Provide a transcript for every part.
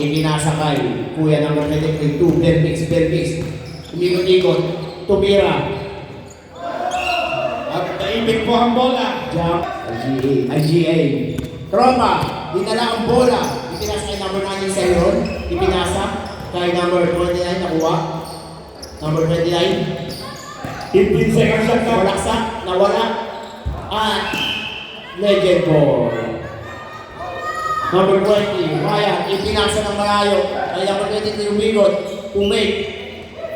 Ipinasa kay Kuya number 23, 2, Belmix. Umikot-ikot, tumira. At naibig po ang bola. Jump, IGA. Tropa, dinala ang bola. Ipinasa kay number 9 sa Iron. Ipinasa kay number 29, nakuha. Number 29. 15 seconds shot ka. Walaksak, nawala. At legend ball. Number 20, Ryan, ipinasa ng malayo. Ay number 23, umikot, umake.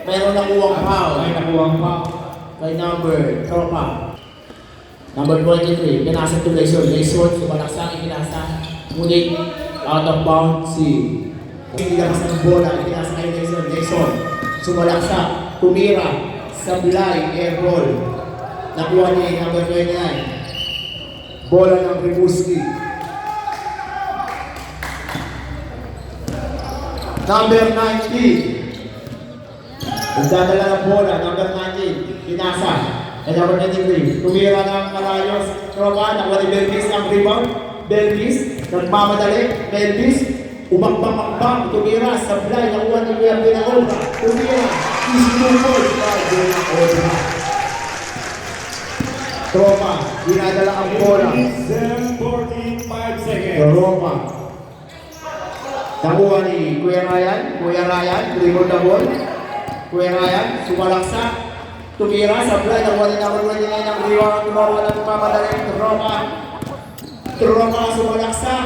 Mayroon nakuwang foul. May nakuwang pa. Kay number, Tropa. Number 23, pinasa to Layson. Layson, sumalaksak, ipinasa. Ngunit, out of bounds si. Hindi labas ng bola, ipinasa kay Layson. Layson, sumalaksak, tumira. Sablay, air ball. Nakuha niya number 29. Bola ng Ribuski. Number 19. Nagdadala ng bola, number 19. Pinasa. At number 23. Tumira ng Malayos. Tropa, nakuha ni Belvis ang rebound. Belvis, nagmamadali. Belvis, umakbang-akbang. Tumira, sablay. Nakuha ni Kuya Pinakobra. Tumira. Istumol. Tropa, dinadala ang bola. 45 seconds. Tropa. Nakuha ni Kuya Ryan. Dribble the ball. Kuya Ryan, sumalaksak. Tumira, sablay. Nakuha ni number 29 ang rebound. Tumawa ng mamadali. Tropa, sumalaksak.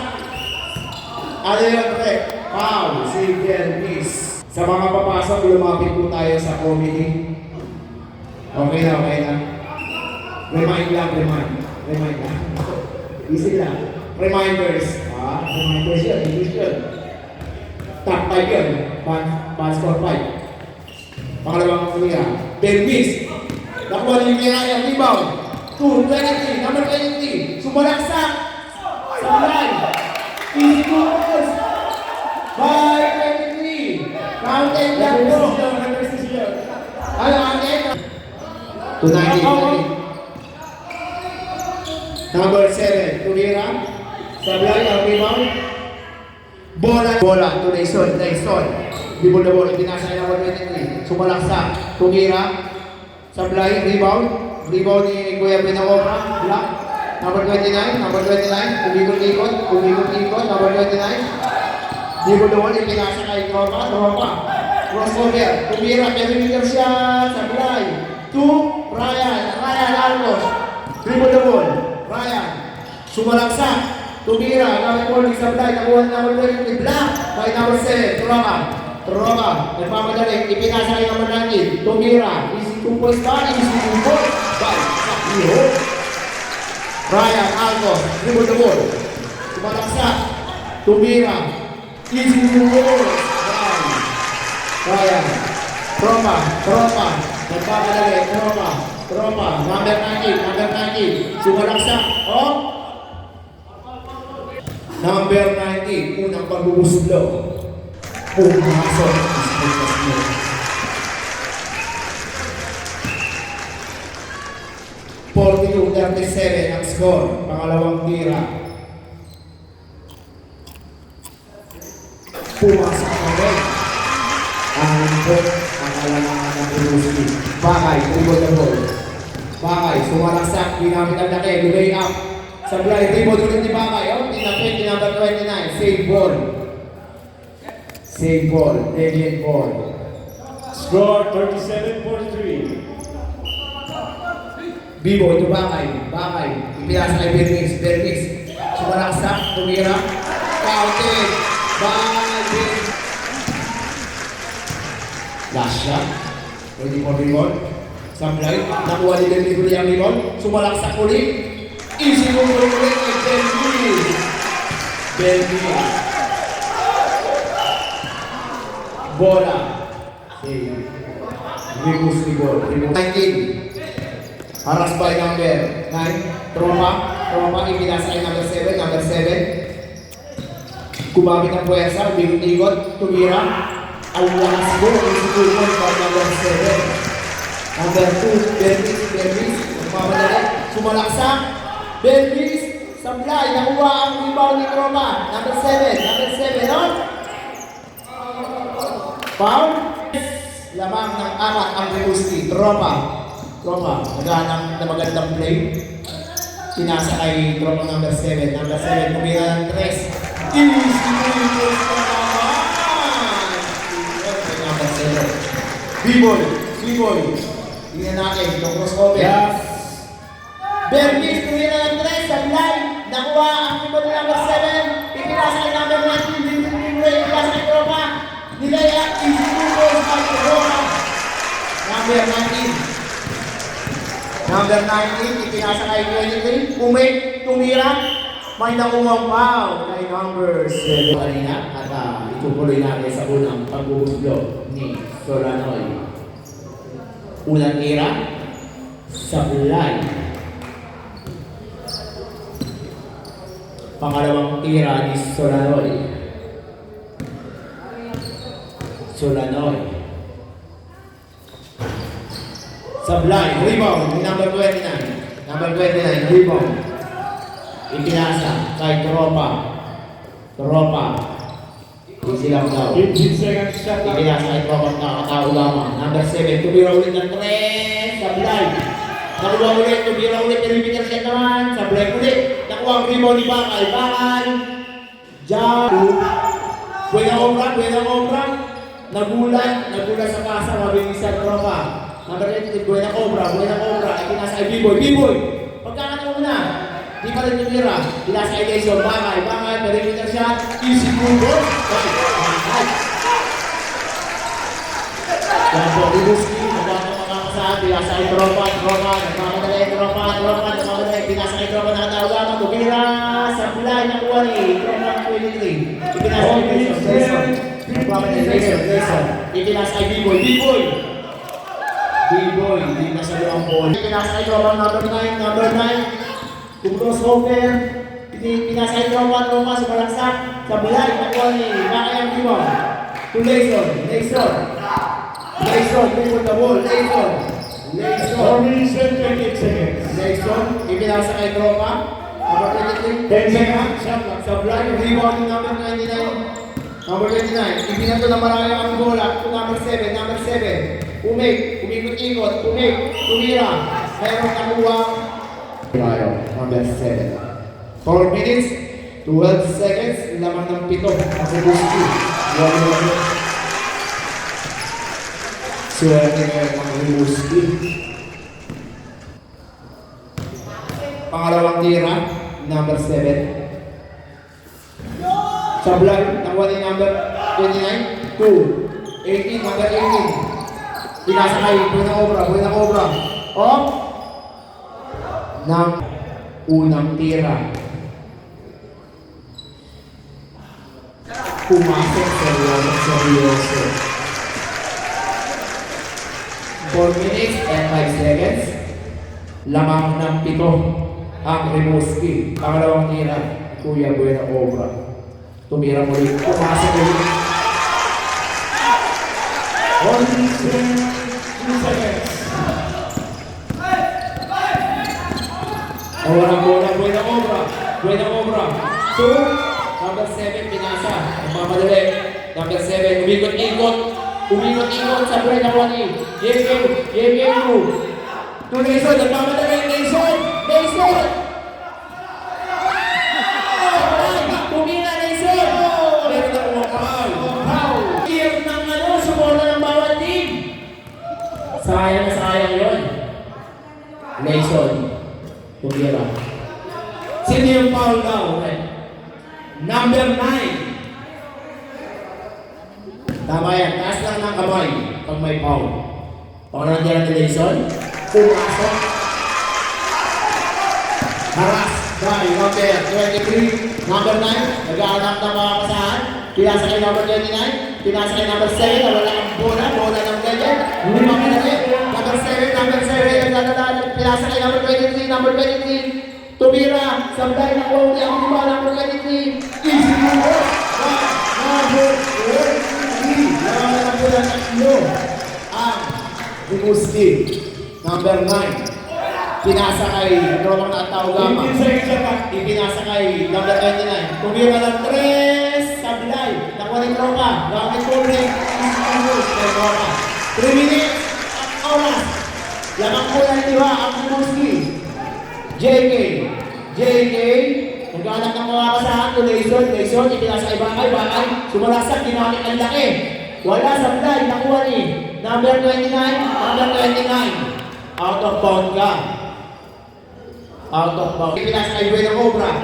Ano yun, pre? Foul, si Belvis. Sa mga papasok, lumapit po tayo sa committee. Okay na. Remind lang. Easy lang. Reminders. Reminders yun. English yun. Top 5 yun. Pass score 5. Pangalawang kuya. Belvis. Nakuha ni Mira yung rebound. 2-23. Number 23. Sumalaksak. Sablay. Easy goals. By 23. Counting lang po. Ano ang end? 290. Number 7, Tumira. Sablay ang rebound. Bola to Layson. Dribble the ball. Ipinasa ng number 23. Sumalaksak. Tumira. Sablay, rebound. Rebound ni Kuya Pinakobra. Block. Number 29. Umikot-ikot. Number 29. Dribble the ball. Ipinasa kay Tropa. Crossover. Tumira. Kevin Williamson. Sablay. To Ryan Alcos. Dribble the ball. Ryan. Sumalaksak. Tumira. Gamit ball ni Sablay. Nakuha na number 20. Black. By number 7. Tropa. Nagpamadali. Ipinasa kay number 19. Tumira. Easy 2 points ba? Easy 2 points. By Sakiro. Ryan Alcos. Dribble the ball. Sumalaksak. Tumira. Easy 2 points. Ryan. Tropa. Nagpamadali. Tropa. Number 19. Sumalaksak. Number 19. Unang pagbubuslo. Pumasok. 42-37 ang score. Pangalawang tira. Pumasok na rin. Ang alangan ng Ruski. Bakay, dribble the ball. Bakay, sumalaksak, ginamit ang laki, lay up. Sablay, dribble ulit ni Bakay. Tinapit ni number 29, save ball, legend ball. Score 37-43. Bibo, ito Bakay, ipinasa kay Bermix. Sumalaksak, tumira, counted, Bakay. Last shot. Ready for rebound. Sablay. Nakuha ni Belvis ang rebound. Sumalaksak ulit. Easy move ulit kay Belvis. Bola. Remus ni ball. 19. Haras by number 9. Tropa. Ipinasa ay number 7. Gumamit ang puwersa. Bigot-igot. Tumira. Ang lakas mo, isipulon para number 7. Number 2, Belvis. Nagmamadali. Sumalaksak. Belvis. Sablay. Nakuha ang rebound ni Roma. Number 7. Foul. Lamang ng apat ang Rimouski. Tropa. Naghanap na magandang play. Pinasa kay tropa number 7. Number 7, kumira ng 3. Easy Williams na naman! Number 7. B-boy. Tingnan natin, itong crossover. Yes. Bernis, kumira ng 3 sa line. Nakuha ang B-boy ng number 7. Ipinasa kay number 19. Ipinasa kay tropa. Nilaya, easy Williams kay tropa. Number 19. Number 19, ipinasa kay 23. Tumira. May nakuha foul kay number 7 kanina. At itutuloy natin sa unang pagbubuslo ni Solanoy. Unang tira. Sablay. Pangalawang tira ni Solanoy. Sablay, rebound, ni number 29. Number 29, rebound. Ipinasa kay Tropa. Easy lang daw. 15 seconds shot clock. Ipinasa kay Tropa nakakatao lamang. Number 7, tumira ulit ng 3. Sablay. Nakuha ulit, tumira ulit. Perimeter set naman. Sablay ulit. Nakuha ang rebound ni Bakal. Jump. Buena obra. Nagulat sa kasa. Mabilis sa Tropa. Number 8, Buena Cobra. Ipinasa kay B-boy. Pagkakataon na. Di pa rin tumira. Pinasa kay Jason. Bakal. Perimeter shot. Easy goal. Yan po, Rimouski. Nagkakasahan. Pinasa kay Tropa. Nagmamadali. Pinasa kay Tropa. Nakatawagan. Tumira. Sablay. Nakuha ni Tropa 23. Ipinasa kay Jason. Ipinasa kay B-boy. Hindi na sa luang ball. Pinasa kay Tropa number 9. Crossover. Pinasa kay Tropa sa balaksak. Sa bulay. Nakuha ni Bakayang Diwa. To Layson. Before the ball. Layson. 28 seconds. Layson. Ipinasa kay Tropa. Number 23. 10 seconds. Sa bulay. Rebound ni number 29. Number 29. Ipinato na marami ang bola. To number 7. Umikot-ikot, tumira. Mayroong nakuha. Number 7. 4 minutes, 12 seconds, lamang ng 7. Ako Rimouski. Swerte ngayon ang Rimouski. Pangalawang tira, number 7. Sablay, nakuha ni number 29. 18, number 18. Pinasa kay Buena Cobra. Off. Ng unang tira. Pumasok seryoso. 4 minutes and 5 seconds. Lamang ng 7 ang Rimouski. Pangalawang tira, Kuya Buena Cobra. Tumira muli. Pumasok ulit. Only 2 seconds. Walang bola, Buena Cobra. 2, number 7, pinasa. Nagmamadali. Number 7, umikot-ikot sa buhay na kuha ni Yemyeru. To Layson, nagmamadali. Layson! Tumira Layson! Meron na kumakaw. Year ng suporta ng bawat team. Sayang yun. Layson. Tumira. Sino yung foul daw? Number 9. Tama yan. Taas lang ng kamay pag may foul. Pangalan niya ni Layson. Pumasok. Haras. By number 23. Number 9. Nag-aanap ng mga kasahan. Pinasa kay number 29. Pinasa kay number 7. Wala ang bola. Bola ng ganyan. Hindi makalaki. Number 7. Nagdadala. Pinasa kay number 23. Number 23. Tumira. Sablay na ko. Hindi ako diba. Number 23. Easy goal. Number 23. Lamang na po ng tatlo. Ang Rimouski. Number 9. Pinasa kay Romang na Tao Gama. 15 seconds shot clock. Ipinasa kay number 29. Tumira ng 3. Sablay. Nakuha ni Tropa. Gamit ko rin. kay Roma. 3 minutes at oras. Lamang po yan, di ba? Ang Kumoski. JK. Nagkahanap ng mga kasahan to Layson, ipinasa kay Bakay, sumalaksak, ginamit ang laki. Wala sa fly, nakuha ni number 29. Out of bound ka. Ipinasa kay Buena Cobra,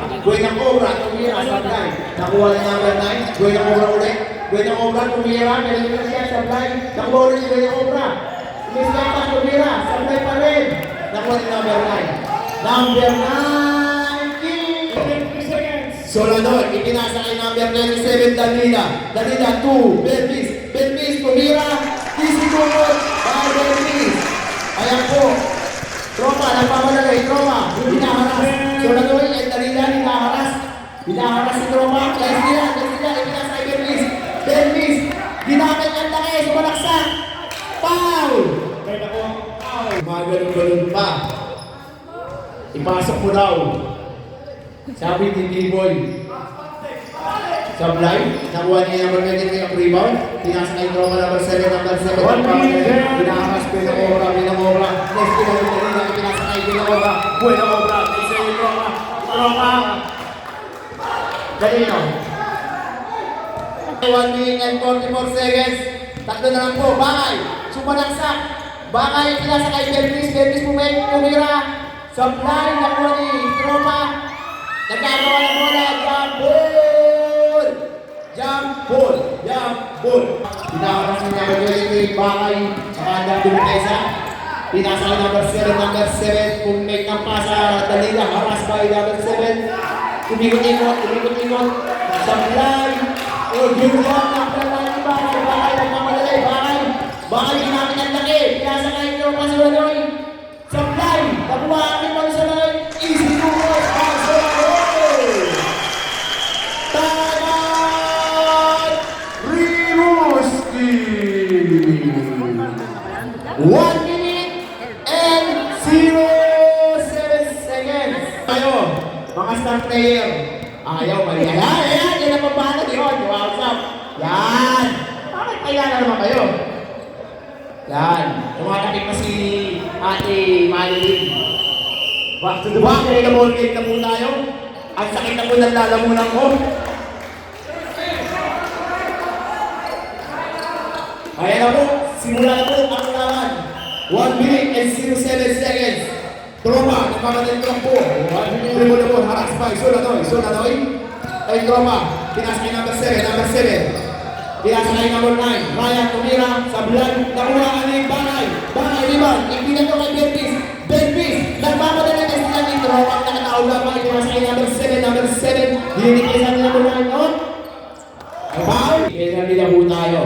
tumira sa fly. Nakuha ni number 9, Buena Cobra ulit. Buena Cobra, tumira, meron siya sa fly. Nakuha ulit ni Buena Cobra. Miskapas, tumira, sa fly pa rin. Nakuha ni number 9. Number 9, King! 50 seconds. Solanor, ipinasa kay number 97, Danila, 2, Belvis, tumira, easy tumot, by Belvis. Ayan po, Troma, nagpamalagay, hinaharas. Solanor, and Danila, hinaharas si Troma, Leslia, ipinasa kay Belvis, ginamit ang laki, sumalaksak, foul! Kaya na po. Mga ganun pa. Ipasok mo daw. Sabi ni B-Boy. Sablay, nakuha niya number 23 ang rebound. Pinasa kay Troma number 7. Pinakas Buena Cobra. Next kinawin na rin ang pinasa kay Buena Cobra. Next kay Troma. Galino. 1 minute and 44 seconds. Tatlo na lang po. Sumalaksak. Pinasa kay Belvis pumira. Supply, nakuha ni Troma. Nagkagawa ng bola. Jump ball. Pinakaras niya number 23, Bakay. Saka nagdumi na isa. Pinasa kay number 7. Kung make ng pasa, Dalila. Haras by number 7. Umikot-ikot. Supply. Good job. Number 9, Bakay. Nagmamadali. Bakay, ginamit ang laki. Pinasa kay Troma sa Lanoy. Supply. Nakuha ang ipon sa Lanoy. Easy to go. Rimuski! 1 minute and 07 seconds. Kayo, mga star player. Ayaw, mali. Ayan, yan ang papalag yun. What's up? Yan. Bakit kaya na naman kayo? Yan. Tumatakip na si Ate Marilyn. Back to the back. Na ball game na po tayo. Ang sakit na po ng lalamunan ko. Ayan na po. Simula na po ang laban. 1 minute and 07 seconds. Troma, nagpamadali ko lang po. Dribble na po, haras pa. Solanoy. Ay, Troma. Pinasa kay number 7. Pinasa kay number 9. Ryan, tumira. Sablay. Nakuha ka na yung Bakay. Rebound. Ipinag ko kay Belvis. Nagpamadali na sila ni Troma. Nakataog lang pa. Pinasa kay number 7. Dinikisan nila po na yun. Foul. Kaya nila po tayo.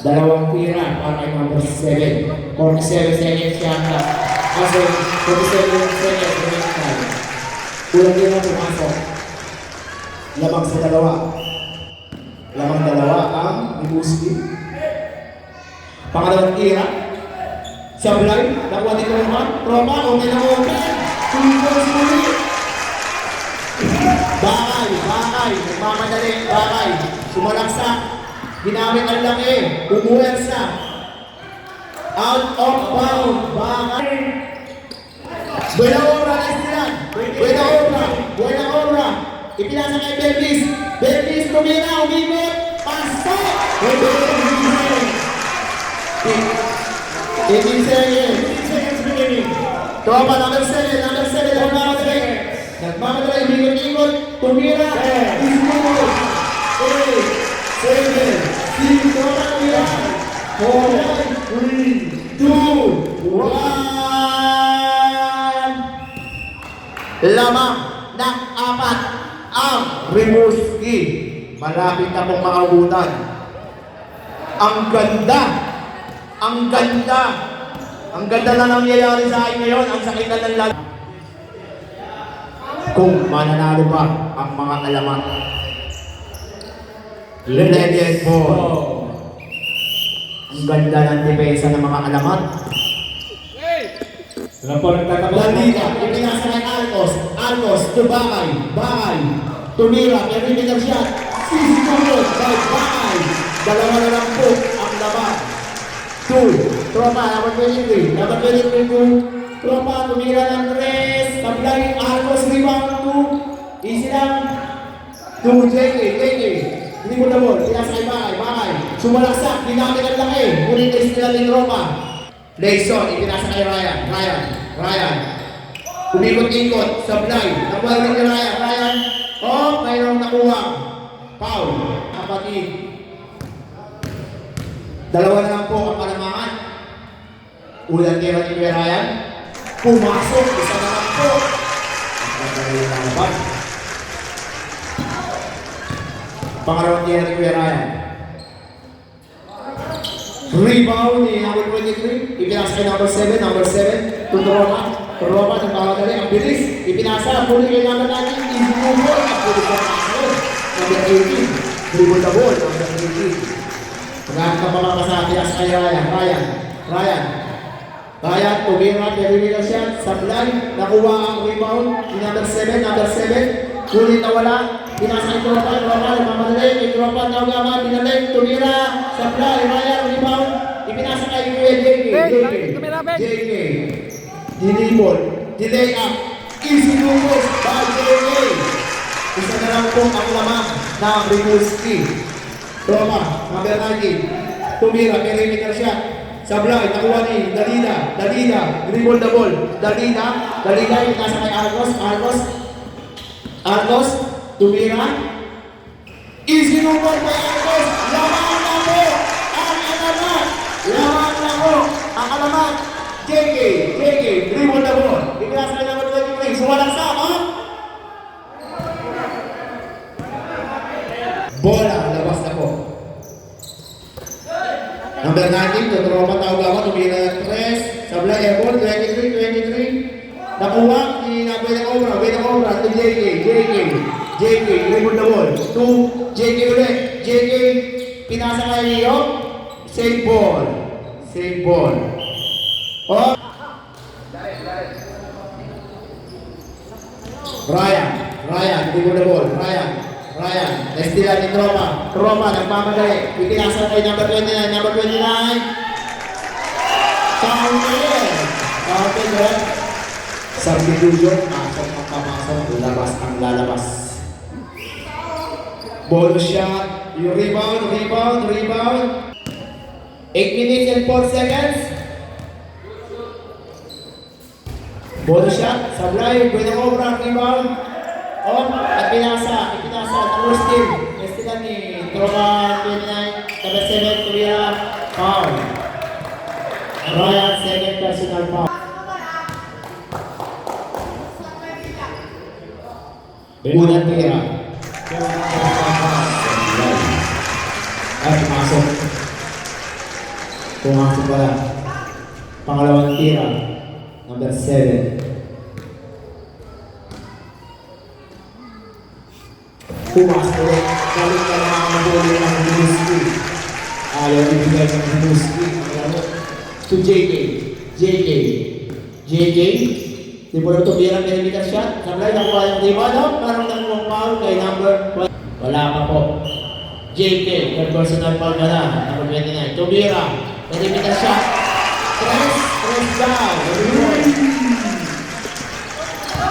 Dalawang tira para kay number 7. 47 seconds yata. Kasi 47 seconds remaining time. Kulang din ang pumasok. Lamang sa dalawa. Ang Rimuski. Pangalawang tira. Sablay. Nakuha ni Troma. Okay na open. 2 goals muli. Bakay. Nagmamadali. Sumalaksak. Ginamit ang laki. Umuwersa. Out of bound. Bakay. Buena Cobra. Ipinasa kay Belvis. Tumira. Umimot. Pasok. 18 seconds beginning. Troma, number 7. Nagmamadali. Ikot. Tumira. Ismut. 7. Troma, tumira. 4, 3, 2, 1. Lamang ng 4 ang Rimuski. Malapit na pong makaubutan. Ang ganda na nangyayari sa akin ngayon. Ang sakit na ng lahat. Kung mananalo ba ang mga alamat. Legend po. Ang ganda ng depensa ng mga alamat. Sila po nagtatapos. Danila, ipinasa kay Alcos to Bakay. Tumira, every shot. Sisi Tumot by Bakay. Dalawa na lang po ang laban. 2. Tropa, number 23. Number 23 po. Tropa, tumira ng 3. Sablay, Arcos, rebound 2. Easy lang. 2, JK. Hindi mo na mo. Pinasakay bakay. Sumalaksak, dinamit ang laki. Ngunit is nila ni Tropa. Layson, ipinasakay Ryan. Umikot-ikot, sablay. Nakuha rin ni Ryan. Oh, mayroong nakuha. Foul. Kapatid. Dalawa na lang po ang palamangan. Ulan kaya ni Ryan. Pumasok. Isa na lang po. Ang gagawin na naman. Pangalawang tira ni Ryan. Rebound ni number 23. Ipinasa kay number 7. Tuturopa, nagpapadali. Ang bilis. Ipinasa. Puli kay number 19. Easy move. At puli sa kaso. Number 18. Dribble the ball. Number 18. Pagkakas na pala ka sa tiras kay Ryan, tumira, pinili na siya, sablay, nakuha ang rebound, ni number 7, kulit na wala, pinasa yung tropa, nagmamadali, yung tropa, nawagama, pinalik, tumira, sablay, Ryan, rebound, ipinasa kay JK, dinibol, delay up, easy lumos, by JK, isa na lang po ang lamang ng Rimouski. Tropa, number 19. Tumira, perimeter shot. Sablay, nakuha ni Dalida, dribble the ball. Dalida, yung nasa kay Arcos, tumira. Easy number kay Arcos. Laman na po ang alamat. JK, dribble the ball. Ipinasa kay number 23. Sumalang sa, ha? Bola, labas na po. Number 19, tuturopa tawag tumira ng 3. Sablay, airborne, 23. Nakuha ni Veda Obra, to JK, dribble the ball. 2, JK ulit. JK, pinasa kay Leo. Save ball. Oh. Ryan, dribble the ball. Ryan, nestila ni Tropa, nagmamadali. Ipinasa kay number 29. Counter. Substitution, lalabas ang lalabas. Ball shot, yung rebound. 8 minutes and 4 seconds. Ball shot, sablay, Veda Obra, rebound. At pinasa, tapos team. Nestila ni Tropa 29, number 7, Korea, foul. Ryan, second personal foul. Unang tira. Ay, pumasok pala. Pangalawang tira, number 7. Pumasok ulit. Galing ka na mga mabuhay ng Rimouski. Ayaw ibigay ng Rimouski. To JK. Di po na tumira perimeter shot. Sablay, nakuha yung rebound. Parang nakuha foul kay number 1. Wala pa po. JK, third personal foul ka na. Number 29. Tumira. Perimeter shot. Press down.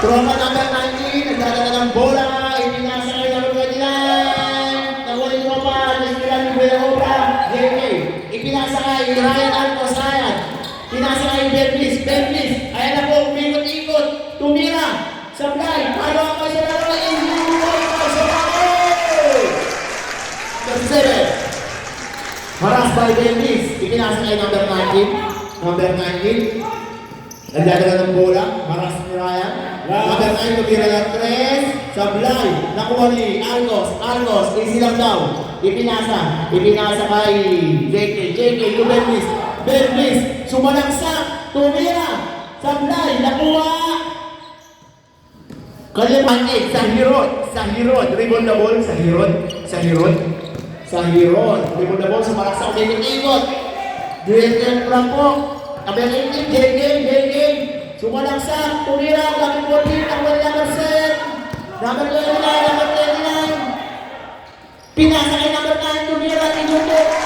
Tropa number 19. Nagdadala ng bola. Ipinasa kay number 29. Nakuha yung tropa. Nagdala ni Veda Obra. JK. Ipinasa kay Ryan Arcos. Pinasa kay Benblis. Ayan na po, umikot-ikot. Tumira. Sablay. Palo ako sa laro. Number 7. Haras by Benblis. Ipinasa kay number 19. Nagdadala ng bola. Haras ni Ryan. Number 9, tumira ng 3. Sablay. Nakuha ni Arcos. Easy lang daw. Ipinasa kay JK to Benblis. Sumalaksak. Tumira. Sablay. Nakuha. Kalimanit. Sa Hirod. Dribble the ball. Sa Hirod. Dribble the ball. Sumalaksak. Ikot. Duel lang po. Kabeling JK. Sumalaksak. Tumira. Gamit ball din. Number 7. Number 29. Pinasa kay number 9. Tumira. Inuto.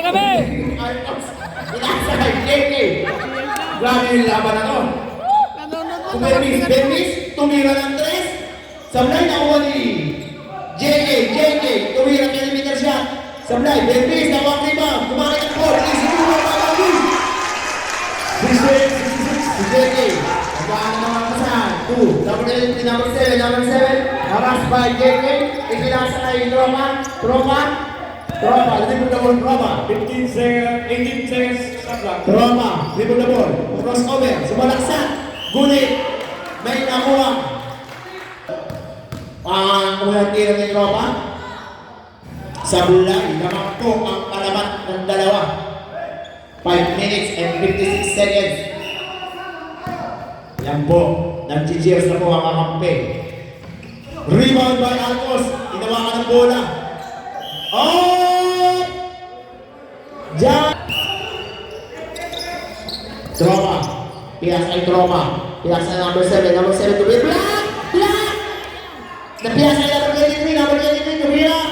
kami! Arcos. Pinasa kay JK. Grabe yung laban na to. Bermis, tumira ng 3. Sablay nakuha ni JK, tumira ng millimeter shot. Sablay, Bermis, nakuha ang rebound. Kumakit ang ball. Easy to go, Pagawin. 66. Si JK. Nagkaan na mga kasahan. 2. Number 7. Haras by JK. Ipinasa kay Tropa. Dribble the ball, Tropa. 15 seconds. 18 seconds. Stop clock. Tropa, dribble the ball. Crossover, sumalaksak. Gunit. May nakuha. Ang tira ni Tropa. Sablay, namakpo ang kalamat ng dalawa. 5 minutes and 56 seconds. Yan po, nag-cheers na po ang kakampi. Rebound by Alcos. Inawakan ng bola. Oh! Diyan! Tropa. Pilas ay Tropa. Pilas ay number 7. Number 7 to be Black! Napilas ay number 23. Number 23 to be Black!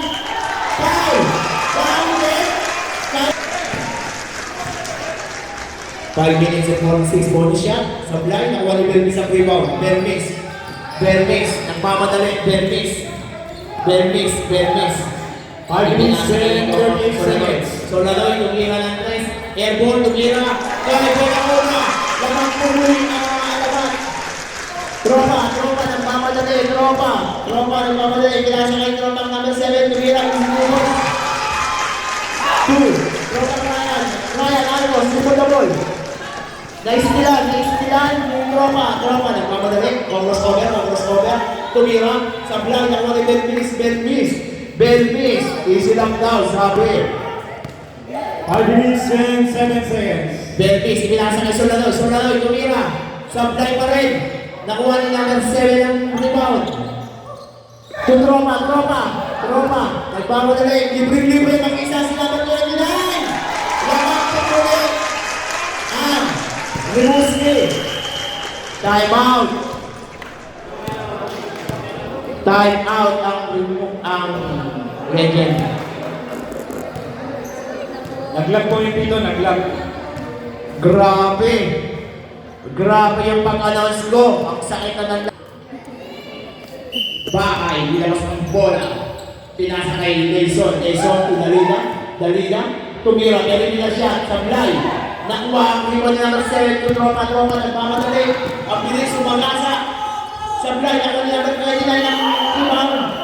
Foul! 5 minutes and 46 bonus shot. Sablay, nakuha ni Bermis ang rebound. Bermis. Nagmamadali. Bermis. 5 minutes and 38 seconds. So, Laloy, tumira ng 3. Airborne, tumira. Kaya bola una. Lamang pumuli ang mga alaman. Tropa, nagmamadali. Tropa, nagmamadali. Pinasa kay Tropa ng number 7. Tumira ang Zubos. 2. Tropa Ryan Alcos, dribble the ball. Naistilan yung Tropa, nagmamadali. Crossover. Tumira. Sablay, nakuha ni Bermis. Easy lang daw, sabi. 5 minutes and 7 seconds. Bermis, ipinasa kay Solanoy, tumira. Sablay pa rin. Nakuha ni number 7 ang rebound. To Tropa. Nagmamadali. Libre ng isa si number 29. Lamang po ulit. Rimuski. Time out ang legend. Naglag po yung dito, naglag. Grabe yung pag-announce ko. Ang sakit na ng Bakay, nilabas ng bola. Pinasa kay Nelson to Dalida. Tumira, pero hindi na siya. Sablay. Nakuha ang rebound ni number 7 to Tropa. Nagmamadali. Ang bilis sumagasa. Sablay, nakuha ni number 29 ang rebound.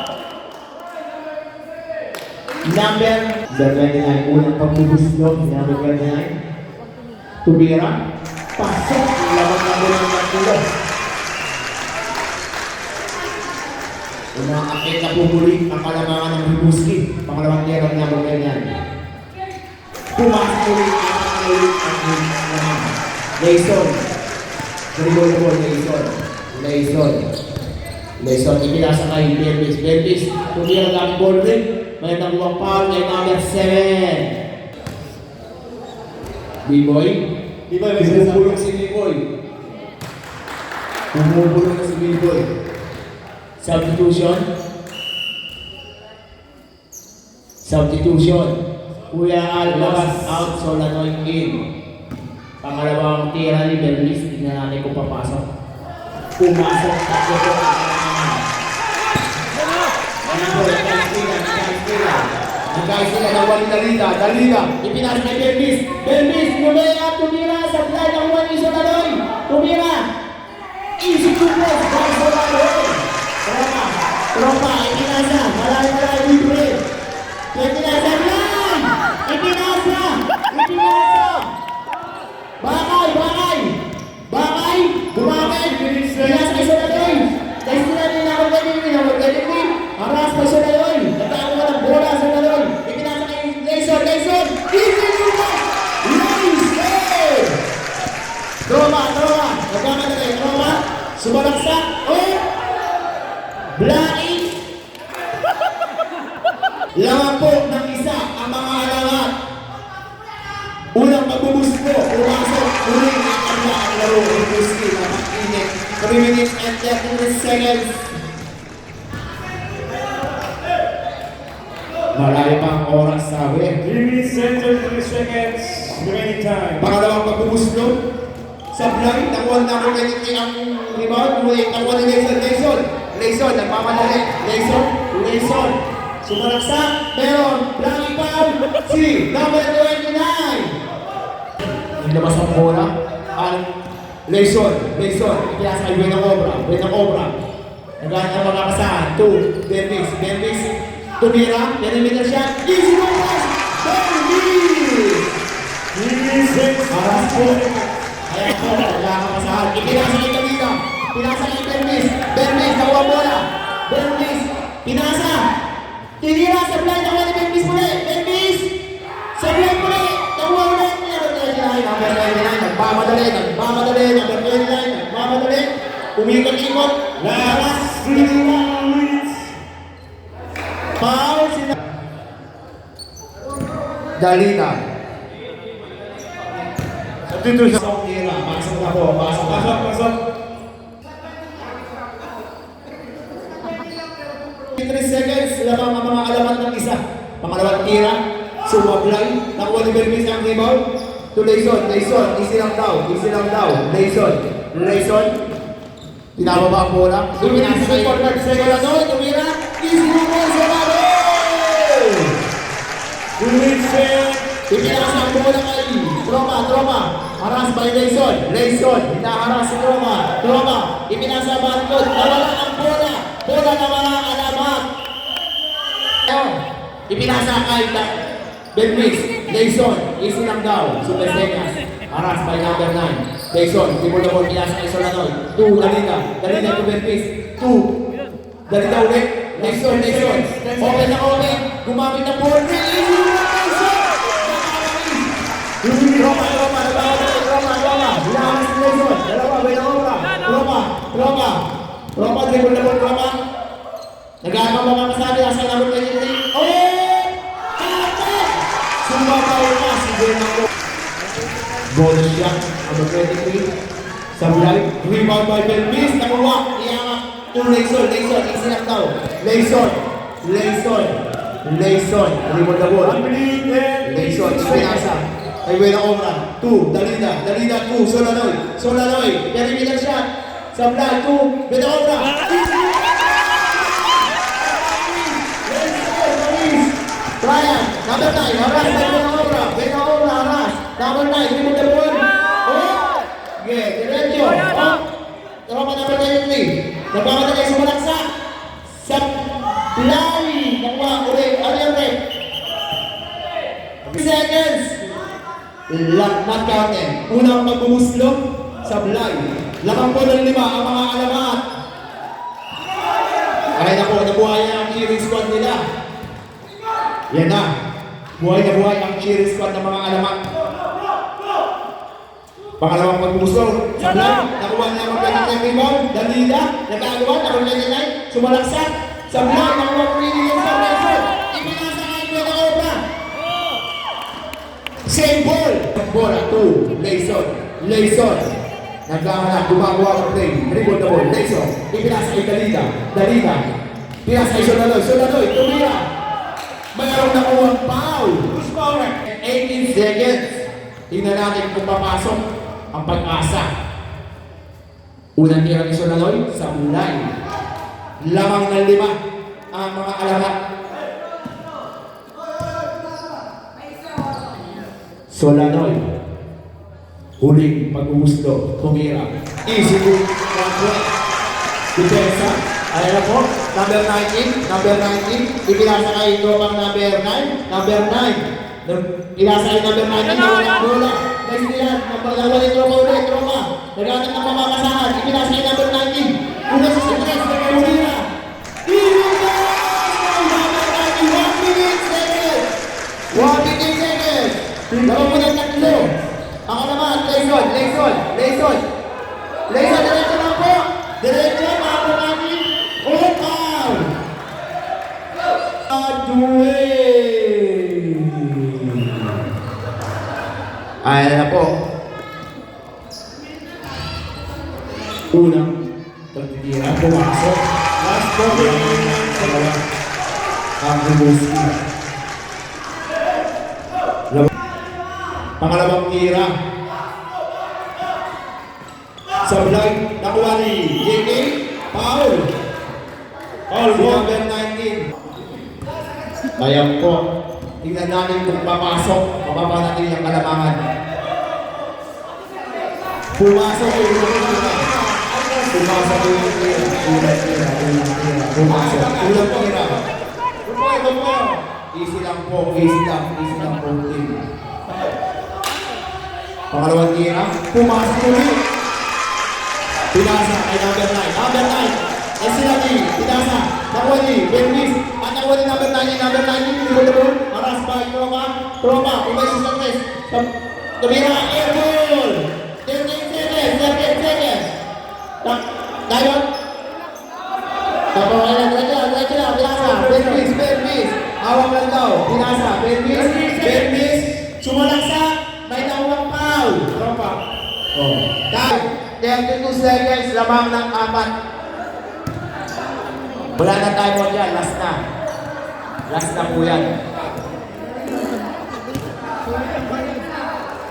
Number 29, unang pagbubuslog ni number 29. Tumira. Pasok. Labang na bola ng tulo. Umakakit na pumuli ang kalamangan ng Ribuski. Pangalawang tira ng number 29. Pumasok ulit ang kalamangan. Layson. Dribble the ball, Layson. Ipinasa kay Bermis. Tumira ng ball rin. May nakuha foul kay number 7. B-Boy. Bumubulong si B-Boy. Substitution. Kuya Alvas out, Solanoy in. Pangalawang tira ni Bermis. Tingnan natin kung papasok. Pumasok. Nagkais sila ng walang Dalida. Ipinasa kay Bermis, lumaya, tumira, sablay ng uwan ni Solanoy. Tumira. Easy to press, by Solanoy. Tropa, ipinasa, malay, libre. Ipinasa, ipinasa. Bakay, bumakay. Ipinasa kay Solanoy. Dahil sila ni number 23. Haras kay Solanoy. Nagkakaroon ng bola sa Solanoy. Ipinasa kay Layson. Easy to press. Layson. Tropa. Nagkamadali. Tropa. Sumalaksak. Blacky. Lamang po ng isa ang mga alamat. Unang pagbubus po. Pumasok. Uling ang laro. Ribuski. Napag-init. 3 minutes and 33 seconds. Malayo pa ang oras sa akin. 3 minutes and 33 seconds. Remaining time. Pangalawang pagbubuslog. Sablay, nakuha na ako ganito ang rebound. Nakuha ni Layson, nagmamadali. Layson. Sumalaksak. Meron. Blocking foul. Si number 29. Nilabas ang bola. Layson. Ipiyasa kay Buenang Obra. Nagana ang mga kasahan. 2. Bernis. Tumira. Perimeter shot. Easy pass. Bernis. 3 minutes and Aras po. Kaya po, nagkakapasahan. Ipinasa kay Camila. Pinasa kay Bernis, nakuha bola. Bernis, pinasa. Tinira sa blind, nakuha ni Bernis muli. Bernis, sa blind muli. Nakuha ulit. Nagmamadali. Umikot-ikot. last 3 minutes. Foul sila. Dalina. Dito siya. Tira, pasok na po. Pasok. 3 seconds, lamang ang mga alamat ng isa. Pangalawang tira, sumablay, nakuha ni Bernis ang rebound. To Layson, easy lang daw. Layson, pinababa ang bola. Ipinasa kay Solanoy, tumira, easy lang daw, Solanoy! 2 minutes and Ipinasa ang bola kay Troma. Haras by Layson, hinaharas si Troma, ipinasa ang bankod, nawala ang bola na mga alamat. Ipinasa kay Bernis, Layson, easy lang daw, Super Senyas, haras by number 9. Layson, tibol na ball, pinasa kay Solanoy, 2, Dalina to Bernis, 2, Dalina ulit, Layson, open, gumamit ng ball, easy lang Layson! Roma, hinaharas si Layson, dalawa, Buenang Obra, Roma, dribble na ball, Roma. Nag-aagaw mga kasabi, nasa number 23. Sumabaw na si Buenang Obra. Bonus shot, number 23. Sablay, rebound by Bernis, nakuha, iyangat to Layson, easy lang daw. Layson, dribble na ball. 1 minute and Layson, ipinasa. Kay Buenang Obra, 2, Dalina 2, Solanoy, perimeter shot, Sablay, 2, Buenang Obra, Brian, number 9, haras by Buenang Obra, haras, number 9, remove the ball, diretso, Roma number 93, nagmamadali sumalaksak, Sablay, nakuha, ulit, yung rep, 3 seconds, not counted. Unang magbubuslog, Sablay. Lamang po ng 5 ang mga alamat. Kaya na po, nabuhay na ang cheering squad nila. Yan na. Buhay ang cheering squad ng mga alamat. Pangalawang magbubuslog, Sablay. Nakuha na ang mga rebound. Dalila, nagkagawa, nakuha na sumalaksak. Sablay, nakuha po rin yung Sablay. Ipinasa kay Buenang Obra. Same ball. Bola 2, Layson. Nagkahanap, gumagawa ng play. Dribble the ball, Layson. Ipinasa kay Dalina. Pinasa kay Solanoy, tumira. Mayroong nakuha foul. Who's foul? 18 seconds. Tingnan natin kung papasok ang pag-asa. Unang tira ni Solanoy, Sablay. Lamang ng 5 ang mga alamat. Solanoy, huling pag-uuslo, tumira. Easy move, 1 Depensa, ayan na po, number 19, ipinasa kay Tropang number 9, Pinasa kay number 19, nawala ang bola. Next niyan, napagawa ni Tropa ulit, naghanap ng pamakasahan, ipinasa kay number 19, una sa stress, tumira. One minute seconds. Dalawa mo ng tatlo. Ako naman, Layson, diretso lang po. Diretso, mga namin. Foul. Ayan na po. Unang pagtitira, pumasok. last 40 Ang Rubuski. Pangalawang tira. Sablay, nakuha ni JK. Foul. Foul Si po. number 19. Ayan po. Tingnan natin kung papasok. Mababa natin yung kalamangan. Pumasok yung tira. Pumasok yung tira. Ulang tira. Pumasok. Ulang tira. Easy lang po. Easy lang. Easy lang po. Pangalawang tira. Pumasok ulit. Pinasa kay number 9. Number 9. Esilati. Pinasa. Nakuha ni Bernis. At nakuha ni number 9. Number 9. Tibol-tibol. Maras ba? Tropa. Tropa. Umay sa Sangres. Tumira. Airball. 13 seconds. 13 seconds. Diamond. Tapos ay diretso lang. Pinasa. Bernis. Bernis. Hawak lang daw. Pinasa. Bernis. Bernis. Sumalaksak. May nakuha foul. Tropa. Oh. Dahil 32 seconds, lamang ng 4. Wala na tayo dyan, last na. Last na po yan.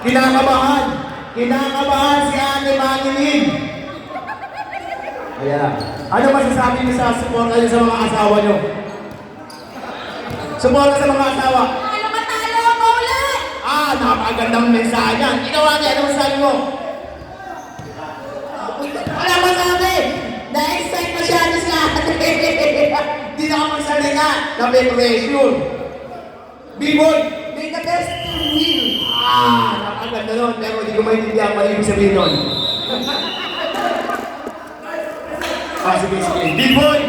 Kinakabahan. Kinakabahan si Ate Manilin. Ayan. Ano masasabi niyo sa support kayo sa mga asawa niyo? Support sa mga asawa. Talo ka talo! Maulan! Napakagandang mensahe yan. Ginawa niya, ano masasabi mo? Wala masabi! Na-excite masyado si ate. Hindi na ako magsalita na may pressure. B-boy, may the best to win. Napakaganda nun. Pero hindi ko maintindihan pa rin yung sabihin nun. Sige. B-boy!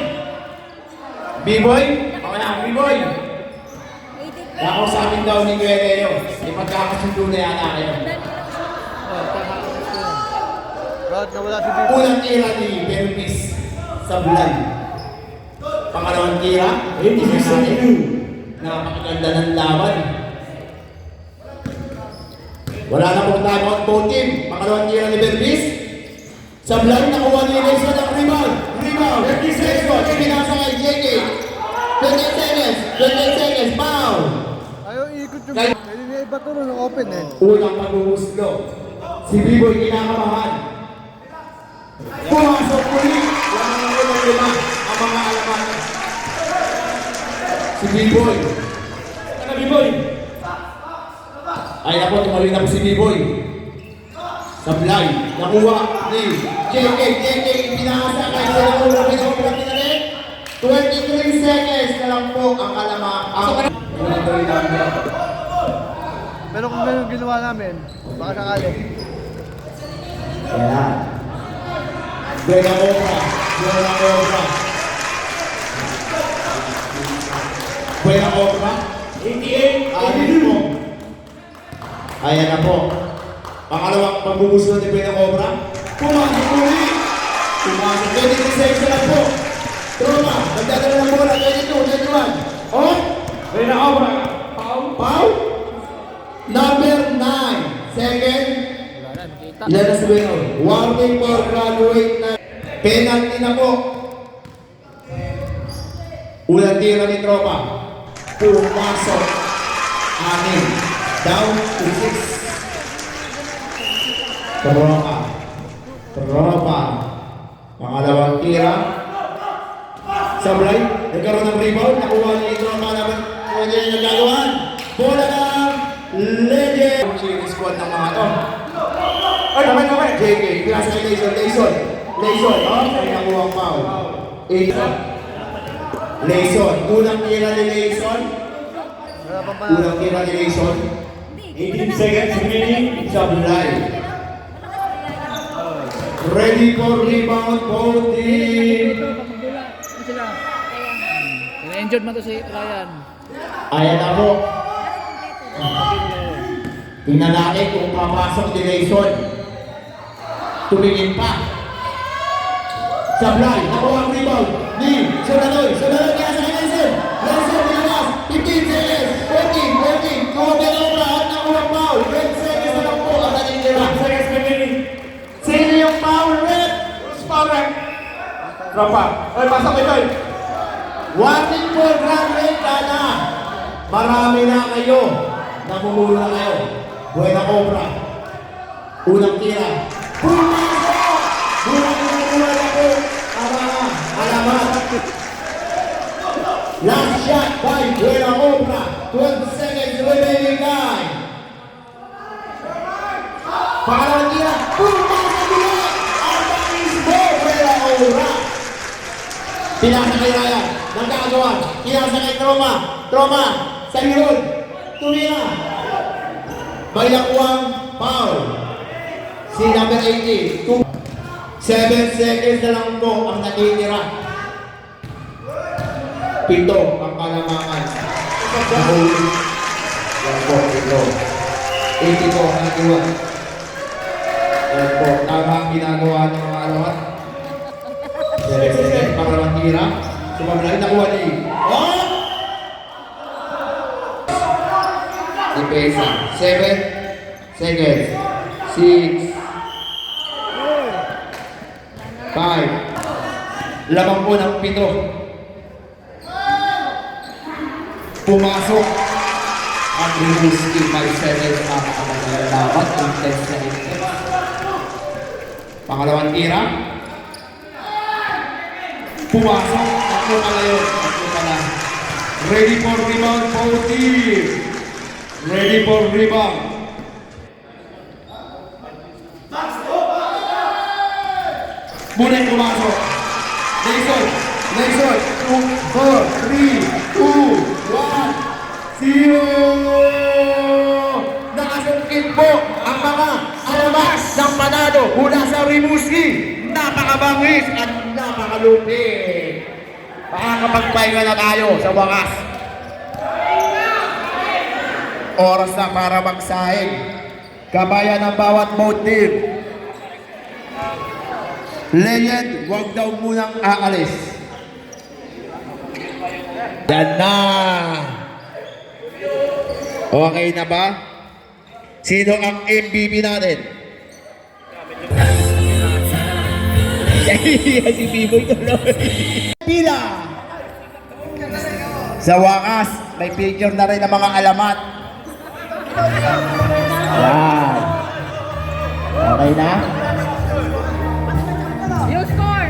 B-boy? Okay na, B-boy. Ako sa amin daw ni Kuya Leo. May pagkakasundo na yata kayo. Brad, nawala si Bibo. Unang tira ni Bernis Sablay. Pangalawang tira, tingnan natin. Napakaganda ng laban. Wala na pong timeout po team. Pangalawang tira ni Bernis. Sablay, nakuha ni Nelson ang rebound. Rebound, 30 seconds. Pinasa kay JK. 20 seconds. 20 seconds. Foul. Ayaw ikot yung... Kaya- Pwede na iba to nung open eh. Unang paghuhuslo. Si Biboy kinakabahan. Pumasok ulit. Lamang ng unang lima ang mga alaman. Si Biboy. Ano, B-boy? Ay ako, tumalit na po si Biboy. Sablay. Nakuha ni JK. JK pinasa kay Sinaula. Pinaka na rin. 23 seconds na lang po ang alamang. Unang tuloy namin. Pero kung ganun ginawa namin, baka sakali. Yan. Buena obra. Buena obra. Buena obra. 88. Amin po. Ayan na po. Pangalawang pagbubuso ni Buena obra. Pumasok ulit. Pumasok. 23 seconds na lang po. Troma. Magdadala ng bola. 22, 21. Oh. May na-obra. Foul. Pau. Number 9. Second. Ilan na si Bueno? Warning for graduate na. Penalty na po. Unang tira ni Tropa. Pumasok. 6. Down to 6. Tropa. Tropa. Pangalawang tira. Sablay. Nagkaroon ng rebound. Nakuha ni Tropa naman. Kung hindi niya nagagawan. Bola ng Legend. Cheering squad ng mga to. Ay, naman. JK. Pinasa kay Layson. Layson. Ay, nakuha ang foul. Layson. Unang tira ni Layson. Wala pang panalo. Unang tira ni Layson. 18 seconds remaining. Sablay. Ready for rebound both team. Na-injured man to si Ryan. Ayan na po. Tingnan natin kung papasok ni Layson. Tumingin pa. Sablay, nakuha ang rebound. Ni Solanoy kaya sa Layson. Layson, nilakas. 15 seconds. 14. Kumabel ang lahat ng unang foul. 10 seconds na lang po. Ang ating tira. 10 seconds remaining. Sino yung foul? Red? Who's foul red? Tropa. Ay, pasok ito. Warning for graduate ka na. Marami na kayo. Namumula kayo. Buena Obra. Unang tira. Pumasok! Buwan ako. Alamat. Last shot by Buena Obra. 12 seconds remaining time. Pangalawang tira. Pumasok ulit! Ang mismo Buena Obra. Pinasa kay Ryan. Nagkagawa. Pinasa kay Troma. Troma. Sa Hiron. Tumira. May nakuwang foul. Si number 80. 7 seconds na lang po ang natitira. 7 ang palamangan. Nahuli. Yan po, 7. 80 po ang natiwan. Yan po, tama ang ginagawa ng mga alawat. 7 seconds, pangalawang tira. Sumabla, nakuha ni. Oh! Dipesa. 7 seconds. 6 5 lamang po ng 7. Pumasok ang Rimouski 5 seconds ang dapat ng 10 seconds. Pangalawang tira. Pumasok ang malayo. Ready for rebound for team. Ready for rebound. Muna pumasok. Nelson. 2, 4, 3, 2, 1, 0. Nakasungkit po ang mga alamas ng Panado mula sa Rimouski. Napakabangis at napakalupit. Makakapagpahinga na tayo sa wakas. Oras na para magsahig. Kabayan ng bawat boat team. Legend, huwag daw munang aalis. Yan na. Okay na ba? Sino ang MVP natin? Si Biboy tuloy. Pila. Sa wakas, may picture na rin ng mga alamat. Yan. Okay na? Yung score!